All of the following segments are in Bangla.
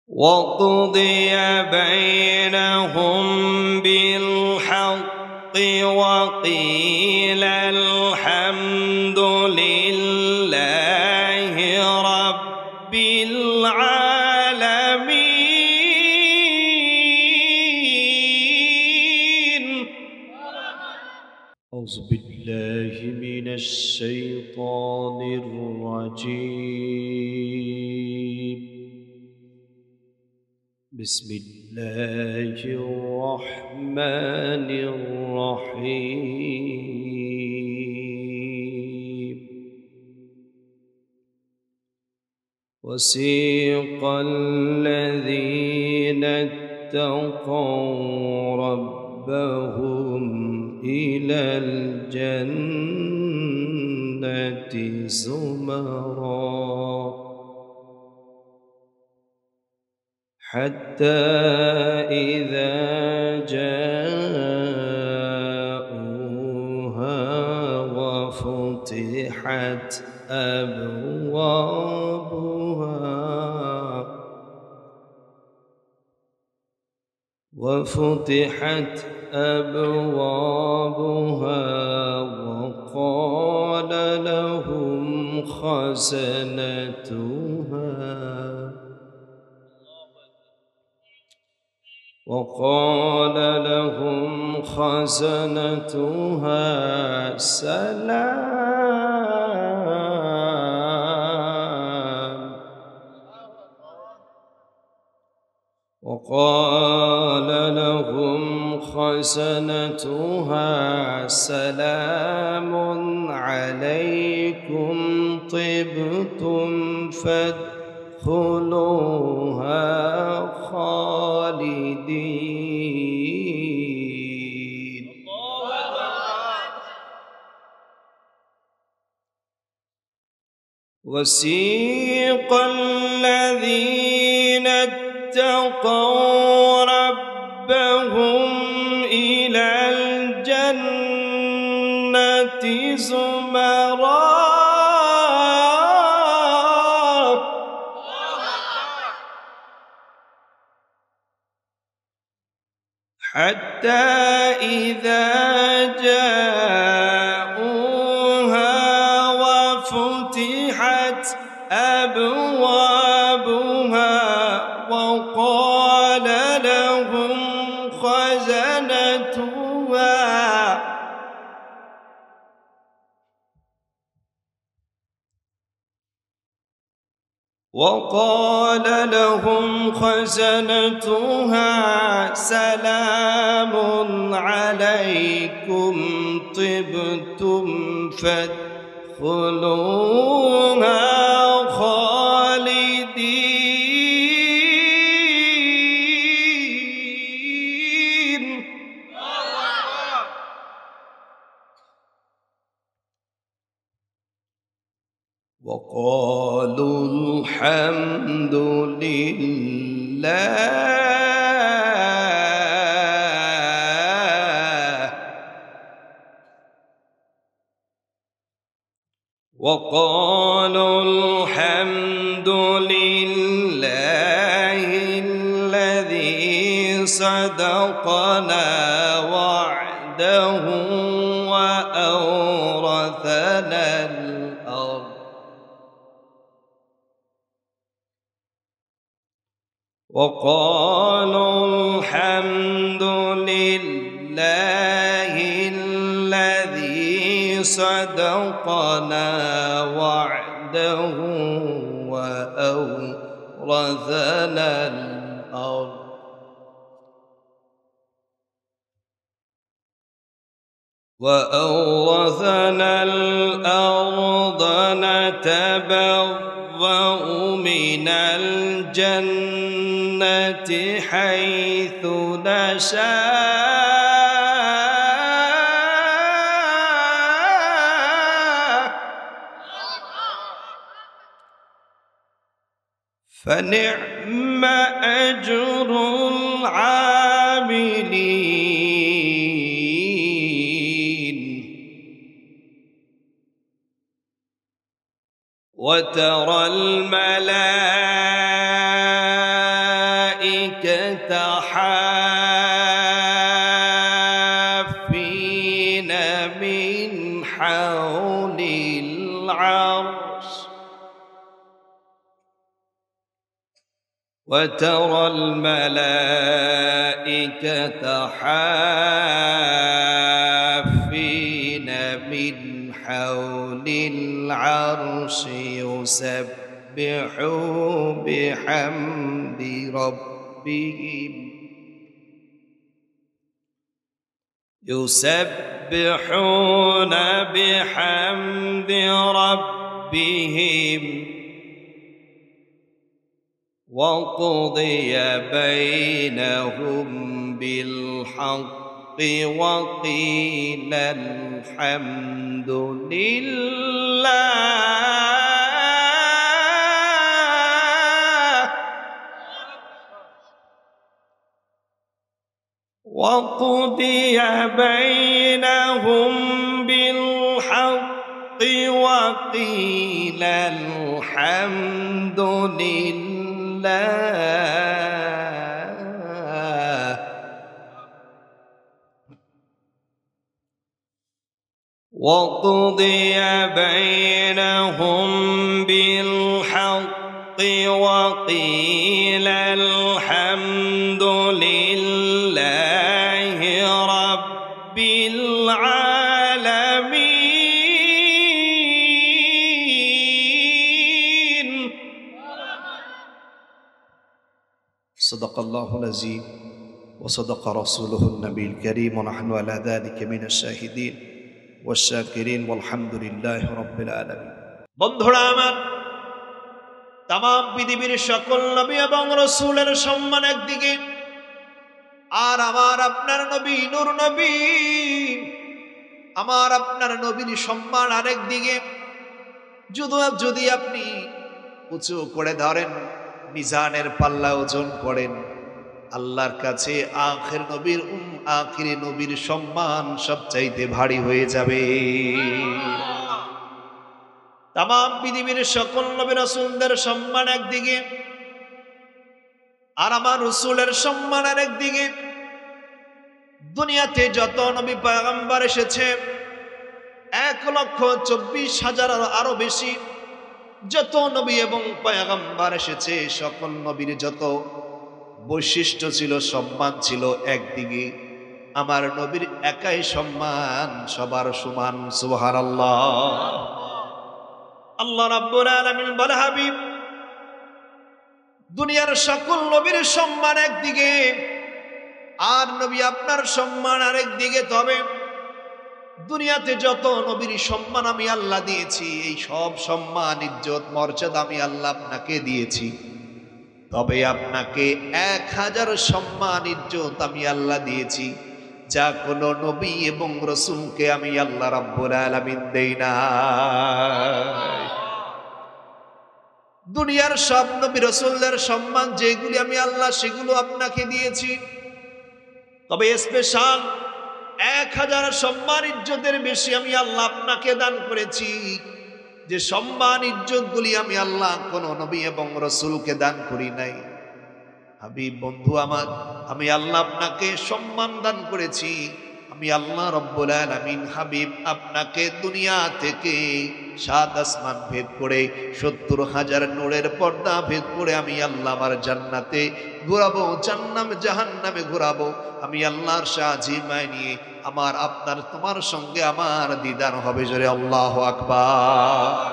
وقضي بينهم بالحق وقيل الحمد لله رب العالمين. أعوذ بالله من الشيطان الرجيم. بسم الله الرحمن الرحيم. وسيق الذين اتقوا ربهم إلى الجنة زمرًا حتى إذا جاءوها وفتحت أبوابها وقال لهم خزنتها سلام عليكم طبتم فادخلوها خالدين. وسيق الذين اتقوا ربهم إلى الجنة زمرًا حتى إذا جاءوها وفتحت أبوابها وقال لهم خزنتها سلام عليكم طبتم فادخلوها خالدين. وقالوا الحمد لله الذي صدقنا وعده وأورثنا الأرض وأورثنا الأرض نتبوأ من الجنة حيث نشاء فنعم أجر العاملين. وترى الملائكة حافين من حول العرش وترى الملائكة حافين من حول العرش يسبحون بحمد ربهم وقضي بينهم بالحق وقيل الحمد لله وقضي بينهم بالحق وقيل الحمد لله وقضي بينهم بالحق وقيل الحمد لله رب العالمين. صدق الله العظيم وصدق رسوله النبي الكريم ونحن على ذلك من الشاهدين والشاكرين والحمد لله رب العالمين. বন্ধুরা আমার, তামাম পৃথিবীর সকল নবী এবং রাসূলের সম্মান একদিকে, আর আমার আপনার নবী নূর নবী, আমার আপনার নবীর সম্মান আরেক দিকে। যদি আপনি উঁচু করে ধরেন, মিজানের পাল্লা ওজন করেন, আল্লাহর কাছে আখিরি নবীর সম্মান সবচাইতে ভারী হয়ে যাবে। তামাম পৃথিবীর সকল নবী রাসূলদের সম্মান একদিকে, আর আমার রাসূলের সম্মান আরেক দিকে। দুনিয়াতে যত নবী পয়গম্বর এসেছে 1,24,000 আরো বেশি, যত নবী এবং পয়গম্বর এসেছে সকল নবীর যত বৈশিষ্ট্য ছিল, সম্মান ছিল, একদিকে আমার নবীর একাই সম্মান সবার সমান। সুবহানাল্লাহ। আল্লাহ রাব্বুল আলামিন বলে, হাবিব, দুনিয়ার সকল নবীর সম্মান একদিকে, আর নবী আপনার সম্মান আরেক দিকে। তবে দুনিয়াতে যত নবীর সম্মান আমি আল্লাহ দিয়েছি, এই সব সম্মান ইজ্জত মর্যাদা আমি আল্লাহ আপনাকে দিয়েছি। তবে আপনাকে 1000 সম্মান ইজ্জত আমি আল্লাহ দিয়েছি, যা কোনো নবী এবং রাসূলকে আমি আল্লাহ রাব্বুল আলামিন দেই না। দুনিয়ার সব নবী রাসূলদের সম্মান যেগুলি আমি আল্লাহ সেগুলো আপনাকে দিয়েছি, তবে স্পেশাল 1000 সম্মান ইজ্জতের বেশি আমি আল্লাহ আপনাকে দান করেছি। যে সম্মান ইজ্জতগুলি আমি আল্লাহ কোন নবী এবং রাসূলকে দান করি নাই। হাবিব বন্ধু আমার, আমি আল্লাহ আপনাকে সম্মান দান করেছি। আমি আল্লাহ রব্বুল আলামিন হাবিব আপনাকে দুনিয়া থেকে 7 আসমান ভেদ করে 70,000 নূরের পর্দা ভেদ করে আমি আল্লাহ আমার জান্নাতে ঘোরাবো, জাহান্নামে ঘোরাবো। আমি আল্লাহর সাজিমায় নিয়ে আমার আপনার তোমার সঙ্গে আমার দিদার হবে। জোরে আল্লাহু আকবার।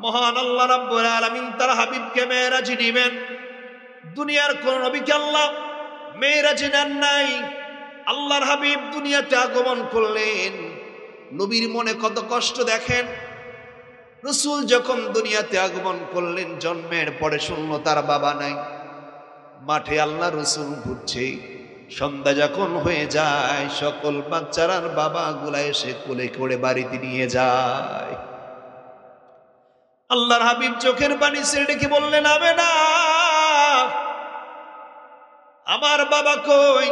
মহান আল্লাহ রাব্বুল আলামিন তার হাবিবকে মেরাজে নেবেন। দুনিয়ার কোন নবীকে আল্লাহ মেরাজে নেন নাই। আল্লাহর হাবিব দুনিয়াতে আগমন করলেন, নবীর মনে কত কষ্ট দেখেন। রাসূল যখন দুনিয়াতে আগমন করলেন, জন্মের পরে শুনল তার বাবা নাই। মাঠে আল্লাহ রাসূল ঘুরছে, সন্ধ্যা যখন হয়ে যায় সকল বাচ্চারার বাবাগুলা এসে কোলে করে বাড়িতে নিয়ে যায়। আল্লাহর হাবিব চোখের পানি ছেড়ে ডেকে বললেন, আমেনা, আমার বাবা কই?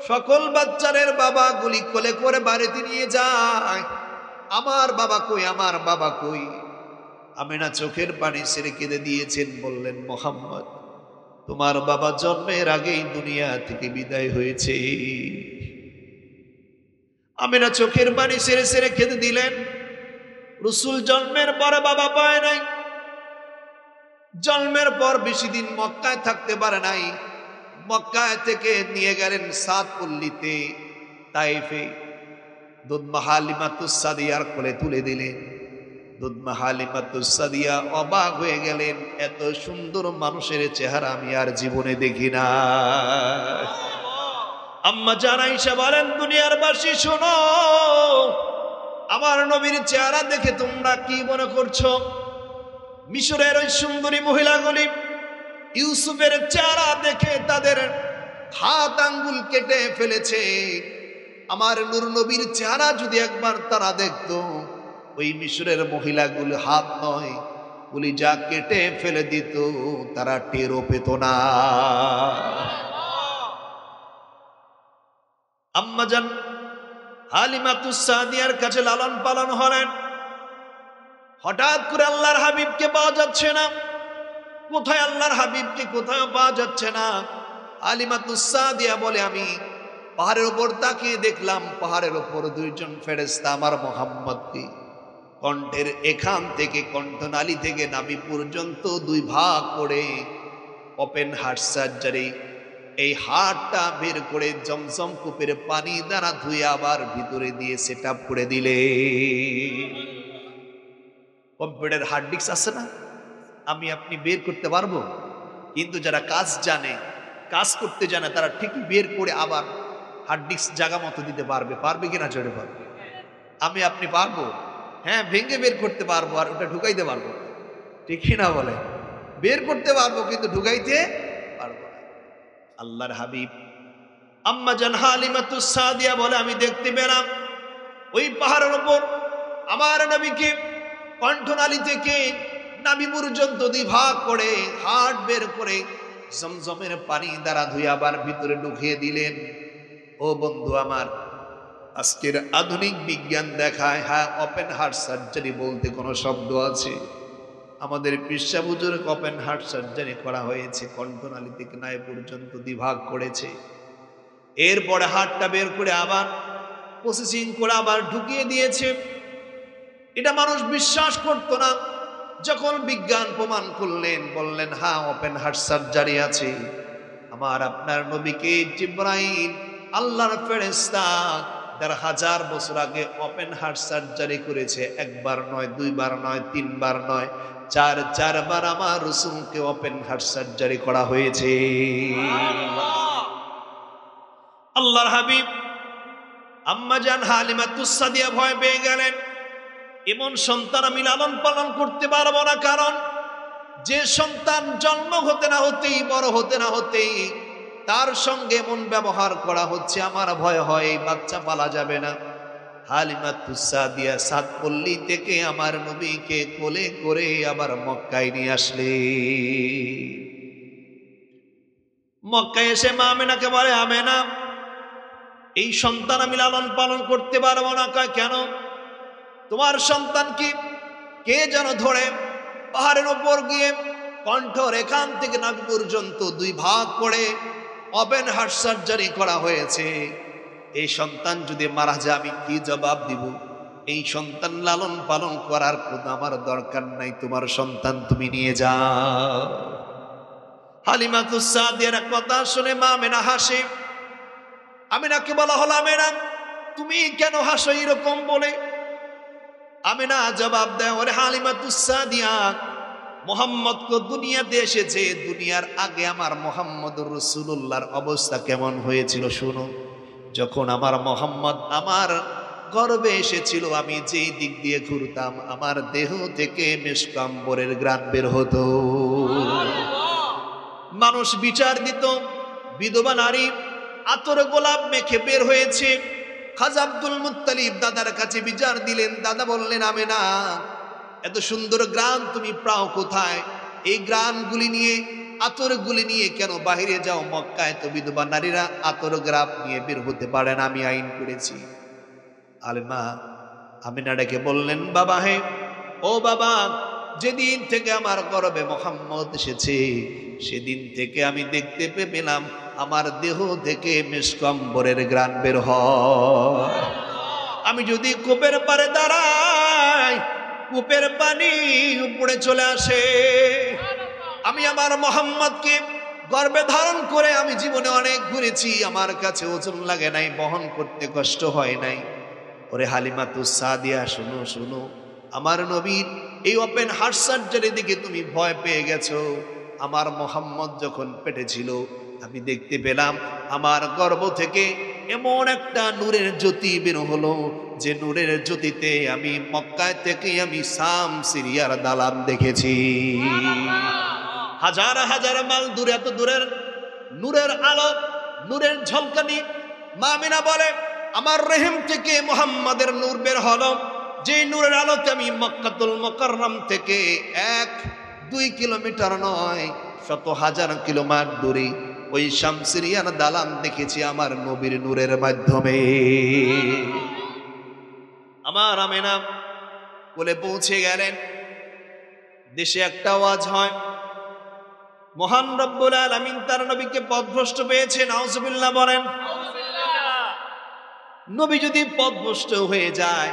সকল বাচ্চাদের বাবাগুলি কোলে করে বাড়িতে নিয়ে যায়, আমার বাবা কই, আমার বাবা কই? আমেনা চোখের পানি ছেড়ে কেঁদে দিয়েছেন। বললেন, মুহাম্মদ, তোমার বাবা জন্মের আগেই দুনিয়া থেকে বিদায় হয়েছে। আমিনা চোখের পানি ছেড়ে ছেড়ে খেতে দিলেন। রসুল জন্মের পরে বাবা পায় নাই, জন্মের পর বেশি দিন মক্কায় থাকতে পারে নাই। মক্কায় থেকে নিয়ে গেলেন সাত পল্লীতে, তাইফে। দুধমা হালিমাতুস সাদিয়ার কোলে তুলে দিলেন। দুধমা হালিমাতুস সাদিয়া অবাক হয়ে গেলেন, এত সুন্দর মানুষের চেহারা আমি আর জীবনে দেখি না। আম্মা জান আয়েশা বলেন, দুনিয়ার বাসী শোনো, আমার নবীর চেহারা দেখে তোমরা কি মনে করছো? মিশরের ওই সুন্দরী মহিলাগুলি ইউসুফের চেহারা দেখে তাদের হাত আঙ্গুল কেটে ফেলেছে। আমার নূর নবীর চেহারা যদি একবার তারা দেখতো, ওই মিশরের মহিলাগুলো হাত নয় কলিজা কেটে ফেলে দিত, তারা টেরও পেত না। আম্মাজান হালিমাতুস সাদিয়ার কাছে লালন পালন হলেন। হঠাৎ করে আল্লাহর হাবিবকে পাওয়া যাচ্ছে না। কোথায় আল্লাহর হাবিবকে কোথাও পাওয়া যাচ্ছে না। হালিমাতুস সাদিয়া বলে, আমি পাহাড়ের উপর তাকিয়ে দেখলাম, পাহাড়ের উপর দুইজন ফেরেশতা আমার মুহাম্মদকে কণ্ঠের এখান থেকে কণ্ঠনালী থেকে নাভি পর্যন্ত দুই ভাগ করে ওপেন হার্ট সার্জারি, এই হাড়টা বের করে জমজম কূপের পানি দ্বারা ধুয়ে আবার ভিতরে দিয়ে সেট আপ করে দিলে। কম্পিউটার হার্ড ডিস্ক আছে না, আমি আপনি বের করতে পারবো, কিন্তু যারা কাজ জানে, কাজ করতে জানে, তারা ঠিকই বের করে আবার হার্ড ডিস্ক জায়গা মতো দিতে পারবে। পারবে কিনা জোরে পারবে? আমি আপনি পারবো? হ্যাঁ, ভেঙে বের করতে পারবো, আর ওটা ঢুকাইতে পারবো, ঠিক কিনা বলে? বের করতে পারবো কিন্তু ঢুকাইতে পারবো না। আল্লাহর হাবিব আম্মা জান হালিমাতুস সাদিয়া বলে, আমি দেখতে পেলাম ওই পাহাড়ের উপর আমার নবীকে কণ্ঠনালী থেকে নাভি পর্যন্ত দুই ভাগ করে হাড় বের করে জমজমের পানি দ্বারা ধুয়ে আবার ভিতরে ঢুকিয়ে দিলেন। ও বন্ধু আমার, আজকের আধুনিক বিজ্ঞান দেখায়, হ্যাঁ, ওপেন হার্ট সার্জারি বলতে কোনো শব্দ আছে? আমাদের পিসা বুজুর্গ ওপেন হার্ট সার্জারি করা হয়েছে, কণ্ঠনালী থেকে নাভি পর্যন্ত দ্বিভাগ করেছে। এরপরে হাড়টা বের করে আবার প্রসেসিং করে আবার ঢুকিয়ে দিয়েছে। এটা মানুষ বিশ্বাস করতো না। যখন বিজ্ঞান প্রমাণ করলেন, বললেন হ্যাঁ, ওপেন হার্ট সার্জারি আছে। আমার আপনার নবীকে জিবরাইল, আল্লাহর ফেরেশতা, ১,৫০০ বছর আগে ওপেন হার্ট সার্জারি করেছে। একবার নয়, দুইবার নয়, তিনবার নয়, চারবার আমার রাসূলকে ওপেন হার্ট সার্জারি করা হয়েছে। আল্লাহর হাবিব আম্মা জান হালিমাতুস সাদিয়া ভয় পেয়ে গেলেন, এমন সন্তান আমি লালন পালন করতে পারবো না। কারণ যে সন্তান জন্ম হতে না হতেই, বড় হতে না হতেই তার সঙ্গে এমন ব্যবহার করা হচ্ছে, আমার ভয় হয় এই বাচ্চা পালা যাবে না। হালিমাতুস সাদিয়া সাত পল্লী থেকে আমার নবীকে কোলে করে আবার মক্কায় নিয়ে আসলে। মক্কায় এসে মা আমেনাকে বলে, আমেনা, এই সন্তান আমি লালন পালন করতে পারবো না। কেন? তোমার সন্তান কি কে যেন ধরে পাহাড়ের ওপর গিয়ে কণ্ঠর এখান থেকে নাভি পর্যন্ত দুই ভাগ করে ওপেন হার্ট সার্জারি করা হয়েছে। এই সন্তান যদি মারা যায় আমি কি জবাব দিব? এই সন্তান লালন পালন করার কোনো আমার দরকার নাই, তোমার সন্তান তুমি নিয়ে যাও। হালিমাতুস সাদিয়ার কথা শুনে মা আমেনা হাসে। আমেনাকে বলা হলো, আমেনা তুমি কেন হাসো এরকম বলে? আমেনা জবাব দেয়, ওরে হালিমাতুস সাদিয়া, মোহাম্মদ তো দুনিয়াতে এসেছে, দুনিয়ার আগে আমার মোহাম্মদুর রাসূলুল্লাহর অবস্থা কেমন হয়েছিল শুনো। যখন আমার মোহাম্মদ আমার গর্ভে এসেছিল, আমি যেই দিক দিয়ে ঘুরতাম আমার দেহ থেকে মেশকাম্বরের ঘ্রাণ বের হতো। মানুষ বিচার দিত, বিধবা নারী আতর গোলাপ মেখে বের হয়েছে। খাজা আব্দুল মুত্তালিব দাদার কাছে বিচার দিলেন। দাদা বললেন, আমেনা, এত সুন্দর গ্রাম তুমি পাও কোথায়? এই গ্রামগুলি নিয়ে, আতরগুলি নিয়ে কেন বাহিরে যাও? মক্কায় তো বিধবা নারীরা আতর গ্রাম নিয়ে বের হতে পারে না, আমি আইন করেছি। আলেমা আমেনা ডেকে বললেন, বাবা, হে ও বাবা, যেদিন থেকে আমার গর্ভে মোহাম্মদ এসেছে সেদিন থেকে আমি দেখতে পেলাম আমার দেহ থেকে মেসকম্বরের ঘ্রাণ বের হয়। আমি যদি কূপের পাড়ে দাঁড়াই, কূপের পানি উপরে চলে আসে। আমি আমার মোহাম্মদকে গর্ভে ধারণ করে আমি জীবনে অনেক ঘুরেছি, আমার কাছে ওজন লাগে নাই, বহন করতে কষ্ট হয় নাই। ওরে হালিমাতুস সাদিয়া, শুনো শুনো, আমার নবীর এই ওপেন হার্ট সার্জারি দিকে তুমি ভয় পেয়ে গেছো। আমার মোহাম্মদ যখন পেটে ছিল, আমি দেখতে পেলাম আমার গর্ভ থেকে এমন একটা নূরের জ্যোতি বের হলো, যে নূরের জ্যোতিতে আমি মক্কায় থেকে আমি শাম সিরিয়ার দালান দেখেছি। হাজার হাজার মাইল দূরে, এত দূরের নূরের আলো, নূরের ঝলকানি। মা আমিনা বলে, আমার রেহেম থেকে মুহাম্মাদের নূর বের হলো, যে নূরের আলোতে আমি মক্কাতুল মুকাররম থেকে 1-2 কিলোমিটার নয়, শত হাজার কিলোমিটার দূরে ওই শামসিরিয়ার দালান দেখেছি আমার নবীর নূরের মাধ্যমে। আমার আমিনা বলে পৌঁছে গেলেন। দেশে একটা আওয়াজ হয়, মহান রব্বুল আলামিন তার নবীকে পথভ্রষ্ট পেয়েছে। নাউজুবিল্লাহ বলেন। নবী যদি পথভ্রষ্ট হয়ে যায়,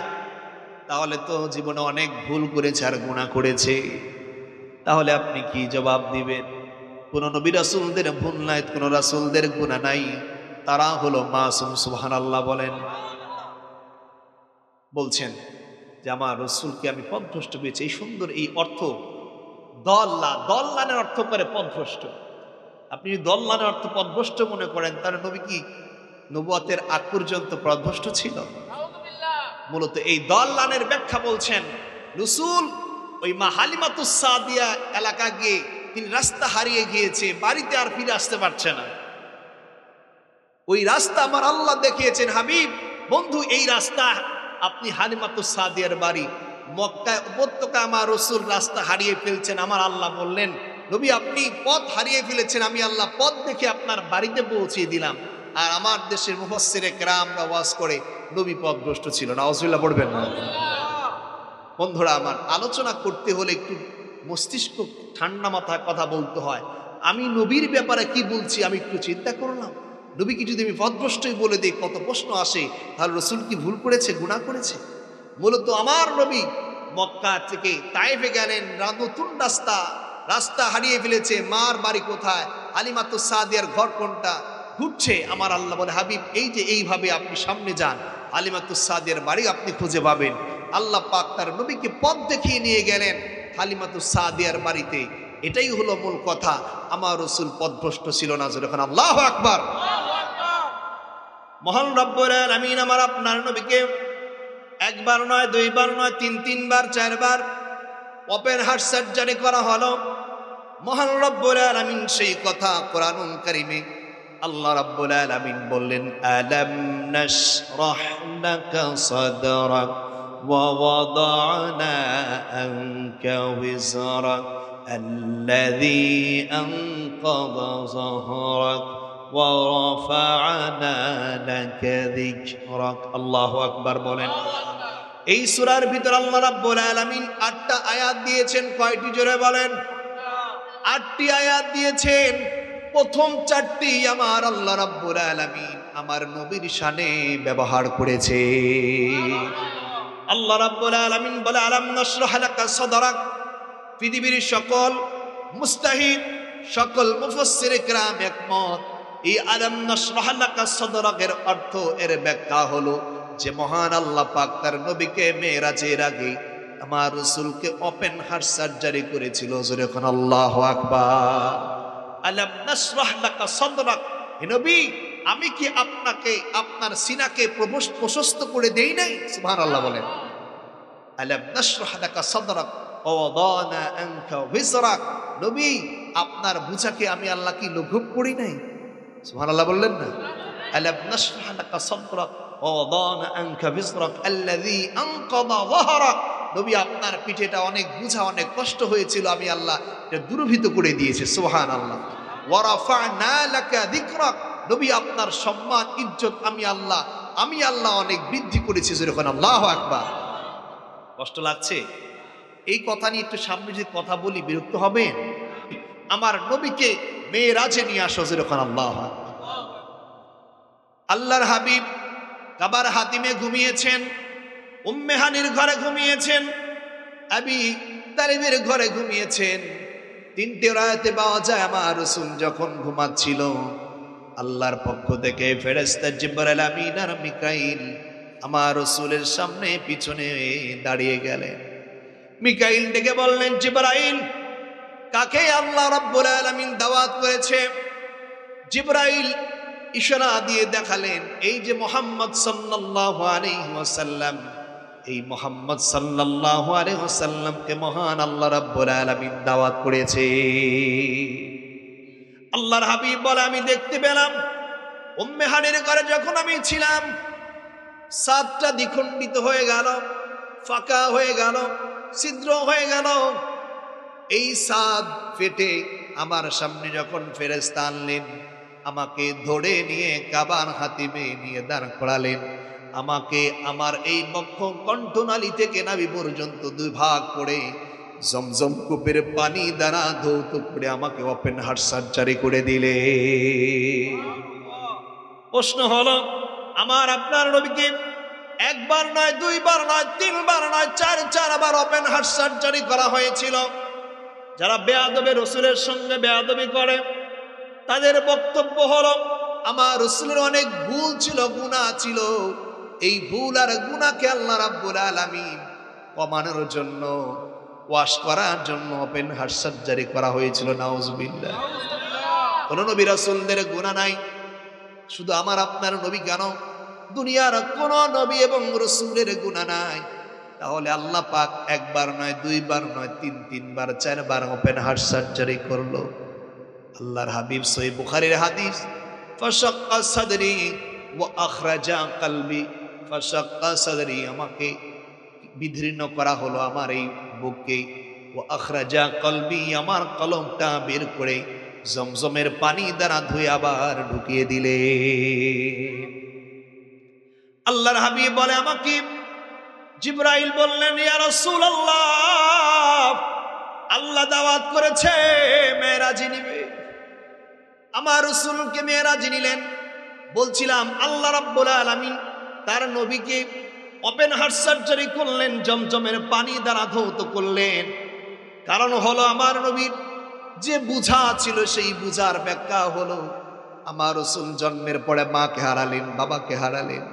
তাহলে তো জীবনে অনেক ভুল করেছে আর গুনাহ করেছে। তাহলে আপনি কি জবাব দিবেন? কোন নবী রাসূলদের ভুল নাই, কোন রাসূলদের গুনাহ নাই, তারা হলো মাসুম। সুবহানাল্লাহ বলেন। বলছেন যে আমার রাসূলকে আমি পথভ্রষ্ট পেয়েছি। এই সুন্দর এই অর্থ, দল্লানের অর্থ করে পথভ্রষ্ট। আপনি যদি দল্লানের অর্থ পথভ্রষ্ট মনে করেন, তাহলে নবী কি নবুয়তের আগ পর্যন্ত পথভ্রষ্ট ছিল? মূলত এই দল্লানের ব্যাখ্যা বলছেন, রাসূল ওই মা হালিমাতুস সাদিয়া এলাকা গিয়ে তিনি রাস্তা হারিয়ে গিয়েছে, বাড়িতে আর ফিরে আসতে পারছে না। ওই রাস্তা আমার আল্লাহ দেখিয়েছেন, হাবিব বন্ধু, এই রাস্তা আপনি হালিমাতুস সাদিয়ার বাড়ি মক্কায় উপত্যকা, আমার রাসূল রাস্তা হারিয়ে ফেলছেন। আমার আল্লাহ বললেন, নবী আপনি পথ হারিয়ে ফেলেছেন, আমি আল্লাহ পথ দেখে আপনার বাড়িতে পৌঁছিয়ে দিলাম। আর আমার দেশের মুফাসসিরে কেরামরা ওয়াজ করে নবী পথভ্রষ্ট ছিল। নাউজুবিল্লাহ পড়বেন না। বন্ধুরা আমার, আলোচনা করতে হলে একটু মস্তিষ্ক ঠান্ডা মাথায় কথা বলতে হয়। আমি নবীর ব্যাপারে কি বলছি আমি একটু চিন্তা করলাম। নবীকে যদি আমি পথভ্রষ্টই বলে দিই, কত প্রশ্ন আসে, তাহলে রাসূল কি ভুল করেছে, গুনাহ করেছে? মূলত আমার নবী মক্কা থেকে তায়েফে গেলেন, নতুন রাস্তা হারিয়ে ফেলেছে। মার বাড়ি কোথায়, হালিমাতুস সাদিয়ার ঘর কোনটা ঘুরছে। আমার আল্লাহ বলে, হাবিব এই যে এইভাবে আপনি সামনে যান, হালিমাতুস সাদিয়ার বাড়ি আপনি খুঁজে পাবেন। আল্লাহ পাক তার নবীকে পথ দেখিয়ে নিয়ে গেলেন হালিমাতুস সাদিয়ার বাড়িতে। এটাই হলো মূল কথা। আমার রাসূল পথভ্রষ্ট ছিল না। যখন আল্লাহু আকবার। মহান রব্বুল আলামিন আমার আপনার নবীকে একবার নয়, দুইবার নয়, তিনবার, 4 বার ওপেন হার্ট সার্জারি করা হলো। মহান রব্বুল আলামিন সেই কথা কোরআনুল কারীমে আল্লাহ রাব্বুল আলামিন বললেন, আলাম নাশরাহ লাকা সাদরাক ওয়া ওয়াদা'না আনকা ওয়িজরাক আল্লাযী আনকাযা যাহরাক ওয়া রাফা'না লাকা যিকরাক। আল্লাহু আকবার বলেন। এই সূরার ভিতর আল্লাহ রাব্বুল আলামিন 8টা আয়াত দিয়েছেন। কয়টি জোরে বলেন? 8টি আয়াত দিয়েছেন। প্রথম 4টি আমার আল্লাহ রাব্বুল আলামিন আমার নবীর শানে ব্যবহার করেছে। আল্লাহ রাব্বুল আলামিন বলে, আলাম নাশরাহ লাকা সাদরাক। পৃথিবীর সকল মুস্তাহিদ, সকল মুফাসসিরে কেরাম একমত, এই আলাম নাশরাহ লাকা সাদরাকের অর্থ, এর ব্যাখ্যা হলো যে মহান আল্লাহ পাক তার নবীকে মেরাজের আগে আমার রাসূলকে ওপেন হার্ট সার্জারি করেছিল। জোরে কোন আল্লাহু আকবার। আলাম নাশরাহ লাকা সাদরাক, হে নবী আমি কি আপনাকে আপনার সিনাকে প্রশস্ত করে দেই নাই? সুবহানাল্লাহ বলেন। আলাম নাশরাহ লাকা সাদরাক ওয়া ওয়াদানা আনকা ওয়িজরাক, নবী আপনার বুঝাকে আমি আল্লাহ কি লঘু করি নাই? সুবহানাল্লাহ বললেন না? আলাম নাশরাহ লাকা সাদরাক ওয়া ওয়াদানা আনকা ওয়িজরাক আল্লাযী আনকাযা যাহরাক, নবী আপনার পিঠেটা অনেক বুঝা, অনেক কষ্ট হয়েছিল, আমি আল্লাহ এটা দূরীভূত করে দিয়েছি। সুবহানাল্লাহ। ওয়া রাফা'না লাকা যিকরাক, নবী আপনার সম্মান ইজ্জত আমি আল্লাহ অনেক বৃদ্ধি করেছি। যখন আল্লাহু আকবার। কষ্ট লাগছে? এই কথা নিয়ে একটু সামনে যদি কথা বলি বিরক্ত হবেন? আমার নবীকে মেরাজে নিয়ে আসো যেরকম আল্লাহ। আল্লাহর হাবিব কাবার হাতিমে ঘুমিয়েছেন, উম্মে হানির ঘরে ঘুমিয়েছেন, আবি তালিবের ঘরে ঘুমিয়েছেন। তিনটে রাতে পাওয়া যায় আমার রাসূল যখন ঘুমাচ্ছিল, আল্লাহর পক্ষ থেকে ফেরেশতা জিবরাইল, আমিন আর মিকাইল আমার রাসূলের সামনে পিছনে দাঁড়িয়ে গেলেন। মিকাইল ডেকে বললেন, জিবরাইল, কাকে আল্লাহ রাব্বুল আলামিন দাওয়াত করেছে? জিবরাইল ইশারা দিয়ে দেখালেন, এই যে মুহাম্মদ সাল্লাল্লাহু আলাইহি ওয়াসাল্লাম, এই মুহাম্মদ সাল্লাল্লাহু আলাইহি ওয়াসাল্লামকে মহান আল্লাহ রাব্বুল আলামিন দাওয়াত করেছে। আল্লাহর হাবিব বলে, আমি দেখতে পেলাম উম্মে হানির ঘরে যখন আমি ছিলাম, সাতটা দ্বিখণ্ডিত হয়ে গেল, ফাঁকা হয়ে গেল, ছিদ্র হয়ে গেল। এই সাদ ফেটে আমার সামনে যখন ফেরেশতা আনলেন, আমাকে ধরে নিয়ে কাবার হাতিমে নিয়ে দাঁড় করালেন। আমাকে আমার এই বক্ষ কণ্ঠনালী থেকে নাভি পর্যন্ত দুই ভাগ করে জমজম কূপের পানি দ্বারা ধৌত করে আমাকে ওপেন হার্ট সার্জারি করে দিলে। প্রশ্ন হলো, আমার আপনার নবীকে একবার নয়, দুইবার নয়, তিনবার নয়, চারবার ওপেন হার্ট সার্জারি করা হয়েছিল। যারা বেয়াদবে রাসূলের সঙ্গে বেয়াদবি করে তাদের বক্তব্য হলো, আমার রাসূলের অনেক ভুল ছিল, গুনাহ ছিল, এই ভুল আর গুনাহকে আল্লাহ রাব্বুল আলামিন কমানোর জন্য, ওয়াশ করার জন্য ওপেন হার্ট সার্জারি করা হয়েছিল। নাউজুবিল্লাহ। কোন নবী রাসূলদের গুনাহ নাই, শুধু আমার আপনার নবী কেন, দুনিয়ার কোন নবী এবং রাসূলের গুনাহ নাই। তাহলে আল্লাহ পাক একবার নয়, দুইবার নয়, তিনবার, চারবার ওপেন হার্ট সার্জারি করলো। আল্লাহর হাবিব সহিহ বুখারীর হাদিস, ফাশাক্কা সাদরি ওয়া আখরাজা কলবি, ফাশাক্কা সাদরি, আমাকে বিদীর্ণ করা হলো আমার এই বুককে, ওয়া আখরাজা কলবি, আমার কলমটা বের করে জমজমের পানি দ্বারা ধুয়ে আবার ঢুকিয়ে দিলে। আল্লাহর হাবিব বলে, আমাকে জিবরাইল বললেন, ইয়া রাসূলুল্লাহ, আল্লাহ দাওয়াত করেছে মেরাজে নিবে। আমার রাসূলকে মেরাজে নিলেন। বলছিলাম আল্লাহ রাব্বুল আলামিন তার নবীকে ওপেন হার্ট সার্জারি করলেন, জমজমের পানি দ্বারা ধৌত করলেন। কারণ হলো, আমার নবীর যে বুঝা ছিল সেই বুঝার ব্যাখ্যা হলো, আমার রাসূল জন্মের পরে মাকে হারালেন, বাবাকে হারালেন,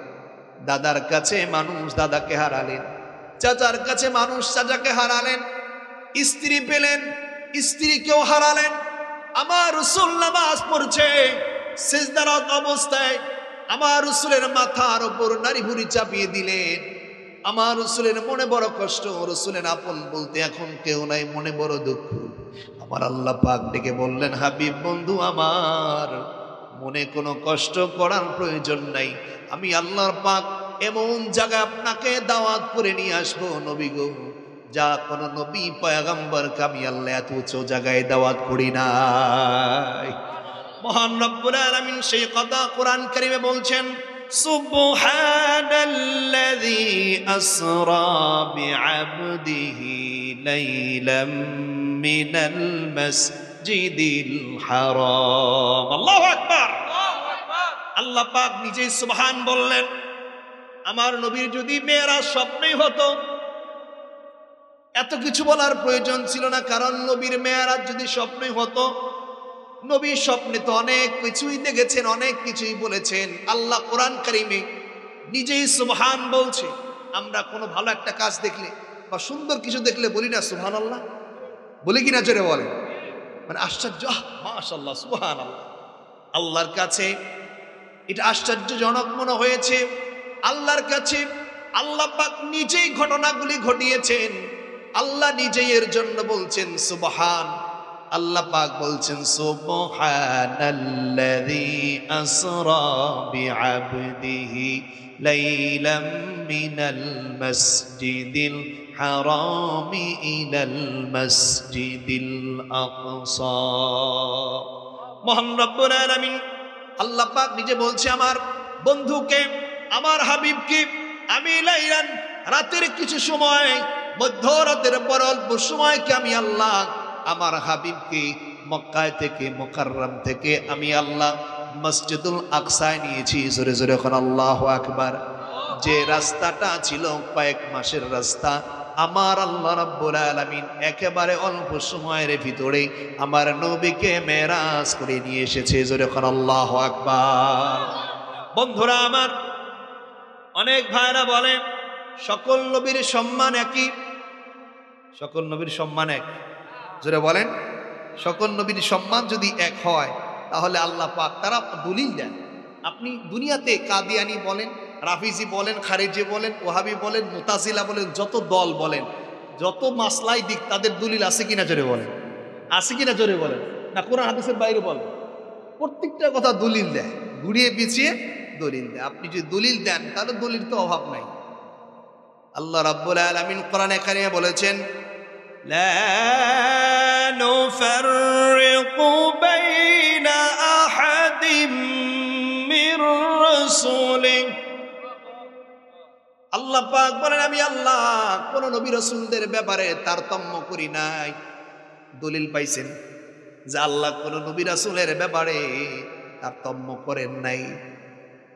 দাদার কাছে মানুষ দাদাকে হারালেন, চাচার কাছে মানুষ চাচাকে হারালেন, স্ত্রী পেলেন, স্ত্রীকেও হারালেন। আমার রাসূল নামাজ পড়ছে, সিজদারত অবস্থায় আমার রাসূলের মাথার উপর নারী ভুঁড়ি চাপিয়ে দিলেন। আমার রাসূলের মনে বড় কষ্ট, রাসূলের আপন বলতে এখন কেউ নাই, মনে বড় দুঃখ। আমার আল্লাহ পাক ডেকে বললেন, হাবিব বন্ধু আমার, মনে কোনো কষ্ট করার প্রয়োজন নাই। আমি আল্লাহর পাক এমন জায়গায় আপনাকে দাওয়াত করে নিয়ে আসবো নবী গো, যা কোন নবী পয়গম্বরকে আমি আল্লাহ এত উঁচু জায়গায় দাওয়াত করি নাই। মহান রব্বুল আলামিন সেই কথা কোরআন কারীমে বলছেন, সুবহানাল্লাযী আসরা বিআবদিহি লাইলাম মিনাল মাসজিদিল হারাম। আল্লাহু আকবার। আল্লাহ পাক নিজেই সুবহান বললেন। আমার নবীর যদি মেয়েরাজ স্বপ্নেই হতো, এত কিছু বলার প্রয়োজন ছিল না, কারণ নবীর মেয়েরাজ যদি স্বপ্নেই হতো, নবীর স্বপ্নে তো অনেক কিছুই দেখেছেন, অনেক কিছুই বলেছেন। আল্লাহ কোরআন কারীমে নিজেই সুবহান বলছে। আমরা কোনো ভালো একটা কাজ দেখলে বা সুন্দর কিছু দেখলে বলি না সুবহানাল্লাহ? বলি কিনা জোরে বলেন? মানে আশ্চর্য, মাশাআল্লাহ, সুবহানাল্লাহ। আল্লাহর কাছে এটা আশ্চর্যজনক মনে হয়েছে। আল্লাহর কাছে আল্লাহ পাক নিজেই ঘটনাগুলি ঘটিয়েছেন। আল্লাহ নিজেই এর জন্য বলছেন সুবহান। আল্লাহ পাক বলছেন, সুবহানাল্লাযী আসরা বিআবদিহি লাইলাম মিনাল মাসজিদিল হারামি ইলাল মাসজিদিল আকসা। মহান রব্বুল আলামিন আল্লাহ পাক নিজে বলছে, আমার বন্ধুকে, আমার হাবিবকে আমি লাইলান, রাতের কিছু সময়, মধ্যরাতের পর অল্প সময়কে আমি আল্লাহ আমার হাবিবকে মক্কায় থেকে মুকাররম থেকে আমি আল্লাহ মসজিদুল আকসায় নিয়েছি। জোরে জোরে এখন আল্লাহু আকবার। যে রাস্তাটা ছিল কয়েক মাসের রাস্তা, আমার আল্লাহ রাব্বুল আলামিন একেবারে অল্প সময়ের ভিতরে আমার নবীকে মেরাজ করে নিয়ে এসেছে। জোরে এখন আল্লাহু আকবার। বন্ধুরা আমার, অনেক ভাইরা বলে সকল নবীর সম্মান একই। সকল নবীর সম্মান এক? জোরে বলেন। সকল নবীর সম্মান যদি এক হয় তাহলে আল্লাহ পাক তারা দলিল দেন। আপনি দুনিয়াতে কাদিয়ানি বলেন, রাফিজি বলেন, খারিজি বলেন, ওহাবি বলেন, মুতাজিলা বলেন, যত দল বলেন, যত মাসলাই দিক, তাদের দলিল আছে কিনা জোরে বলেন? আছে কিনা জোরে বলেন? না কোরআন হাদিসের বাইরে বলেন? প্রত্যেকটা কথা দলিল দেয়, ঘুরিয়ে পিছিয়ে দলিল দেয়। আপনি যদি দলিল দেন তাহলে দলিল তো অভাব নাই। আল্লাহ রাব্বুল আলামিন কোরআনে কারিমে বলেছেন, লা নুফাররিকু বাইনা আহাদিম মির রাসূলি। আল্লাহ পাক বলেন, আমি আল্লাহ কোন নবী রাসূলদের ব্যাপারে তারতম্য করি নাই। দলিল পাইছেন যে আল্লাহ কোন নবী রাসূলের ব্যাপারে তারতম্য করেন নাই।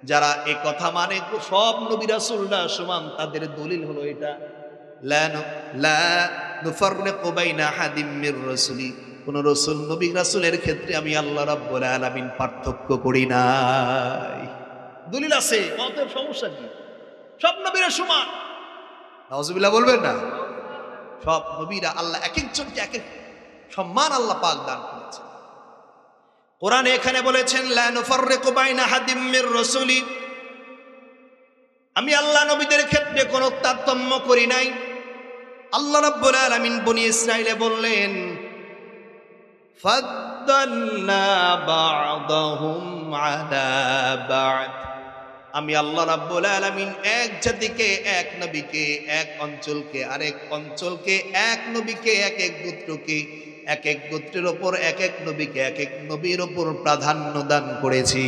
যারা এই কথা মানে সব নবী রাসূলরা সমান, তাদের দলিল হলো এটা, লা নুফাররিকু বাইনা আহাদিম মির রাসূলি। কোন রাসূল নবী রাসূলের ক্ষেত্রে আমি আল্লাহ রাব্বুল আলামিন পার্থক্য করি নাই। দলিল আছে, অতএব সমস্যা কি? সব নবীরা সমান। নাউজুবিল্লাহ বলবেন না? সব নবীরা আল্লাহ এক একজনকে এক এক সম্মান আল্লাহ পাক দান করেছেন। কোরআনে এখানে বলেছেন, লা নুফাররিকু বাইনা আহাদিম মির রাসূলি। আমি আল্লাহ নবীদের ক্ষেত্রে কোনো তারতম্য করি নাই। আল্লাহ রাব্বুল আলামিন বনি ইসরাইলে বললেন, ফাদ্দালনা বা'দাহুম আলা বা'দ। আমি আল্লাহ রাব্বুল আলামিন এক জাতিকে, এক নবীকে, এক অঞ্চলকে আরেক অঞ্চলকে, এক নবীকে এক এক গোত্রকে, এক এক গোত্রের ওপর এক এক নবীকে এক এক নবীর ওপর প্রাধান্য দান করেছি।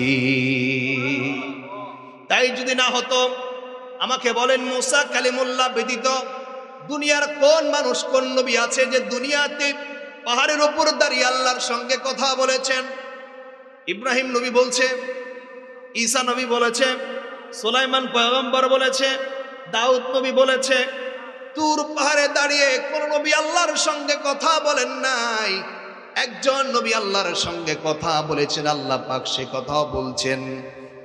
তাই যদি না হতো, আমাকে বলেন মুসা কালিমুল্লাহ ব্যতীত দুনিয়ার কোন মানুষ, কোন নবী আছে যে দুনিয়াতে পাহাড়ের ওপর দাঁড়িয়ে আল্লাহর সঙ্গে কথা বলেছেন? ইব্রাহিম নবী বলছে, ঈসা নবী বলেছে, সুলাইমান পয়গম্বর বলেছে, দাউদ নবী বলেছে। তুর পাহাড়ে দাঁড়িয়ে কোন নবী আল্লাহর সঙ্গে কথা বলেন নাই। একজন নবী আল্লাহর সঙ্গে কথা বলেছেন, আল্লাহ পাক সে কথাও বলছেন।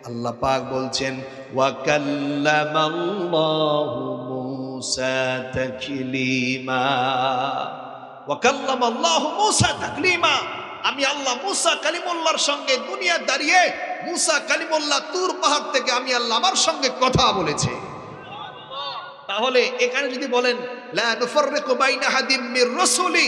আল্লাহ পাক বলছেন, ওয়া কাল্লামাল্লাহু মূসা তাকলিমা। ওয়া কাল্লামাল্লাহু মূসা তাকলিমা। আমি আল্লাহ মূসা কালিমুল্লাহর সঙ্গে দুনিয়া দাঁড়িয়ে, মূসা কালিমুল্লাহ তুর পাহাড় থেকে আমি আল্লাহ আমার সঙ্গে কথা বলেছে। তাহলে এখানে যদি বলেন লা নুফাররিকু বাইনা আহাদিম মির রাসূলি,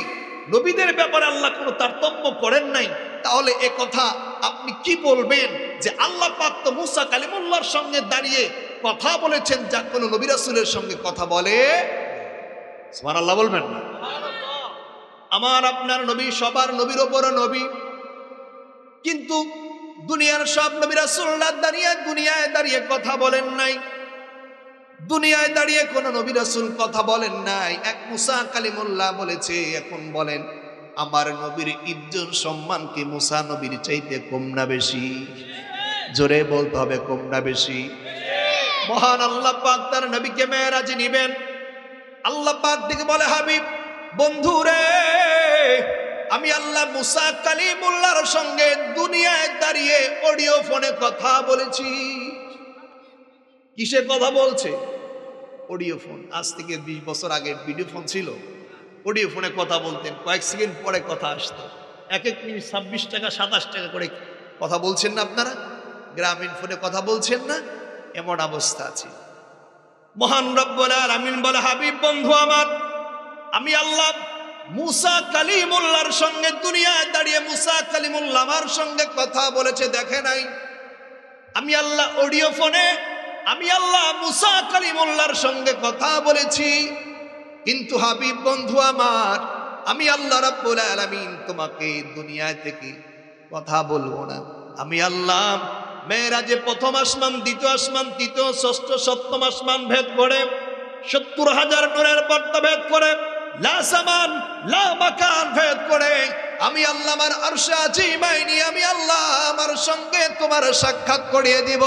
নবীদের ব্যাপারে আল্লাহ কোনো তারতম্য করেন নাই, তাহলে এ কথা আপনি কি বলবেন যে আল্লাহ পাক তো মূসা কালিমুল্লাহর সঙ্গে দাঁড়িয়ে কথা বলেছেন, যা কোনো নবী রাসূলের সঙ্গে কথা বলে? সুবহানাল্লাহ বলবেন না? আমার আপনার নবী সবার নবীর ওপর নবী, কিন্তু দুনিয়ার সব নবী রাসূলরা দুনিয়ায় দাঁড়িয়ে কথা বলেন নাই। দুনিয়ায় দাঁড়িয়ে কোন নবী রাসূল কথা বলেন নাই। এক মূসা কালিমুল্লাহ বলেছে। এখন বলেন, আমার নবীর ইজ্জত সম্মান কি মূসা নবীর চাইতে কম না বেশি? জোরে বলতে হবে, কম না বেশি? মহান আল্লাহ পাক তার নবীকে মেরাজে নিবেন। আল্লাহ পাক দিকে বলে, হাবিব বন্ধু রে, আমি আল্লাহ মূসা কালিমুল্লাহর সঙ্গে দুনিয়ায় দাঁড়িয়ে অডিও ফোনে কথা বলেছি। কিসে কথা বলছে? Audio phone. আজ থেকে 20 বছর আগে ভিডিও ফোন ছিল, অডিও ফোনে কথা বলতেন, কয়েক সেকেন্ড পরে কথা আসতো। এক এক মিনিট 26 টাকা 27 টাকা করে কথা বলছেন না আপনারা? গ্রামীণ ফোনে কথা বলছেন না? এমন অবস্থা আছে। মহান রব্বুল আলামিন বলে, হাবিব বন্ধু আমার, আমি আল্লাহ মূসা কালিমুল্লাহর সঙ্গে দুনিয়ায় দাঁড়িয়ে মূসা কালিমুল্লাহ আমার সঙ্গে কথা বলেছে, দেখে নাই? আমি আল্লাহ অডিও ফোনে আমি আল্লাহ মূসা কালিমুল্লাহর সঙ্গে কথা বলেছি। কিন্তু হাবিব বন্ধু আমার, আমি আল্লাহ রাব্বুল আলামিন তোমাকে দুনিয়া থেকে কথা বলবো না। আমি আল্লাহ মেরাজে প্রথম আসমান, দ্বিতীয় আসমান, তৃতীয়, ষষ্ঠ, সপ্তম আসমান ভেদ করে 70,000 নূরের পর্দা ভেদ করে, লা সামান লা মাকান ভেদ করে আমি আল্লাহ আমার আরশে আজিমায় নিয়ে আমি আল্লাহ আমার সঙ্গে তোমার সাক্ষাৎ করিয়ে দিব।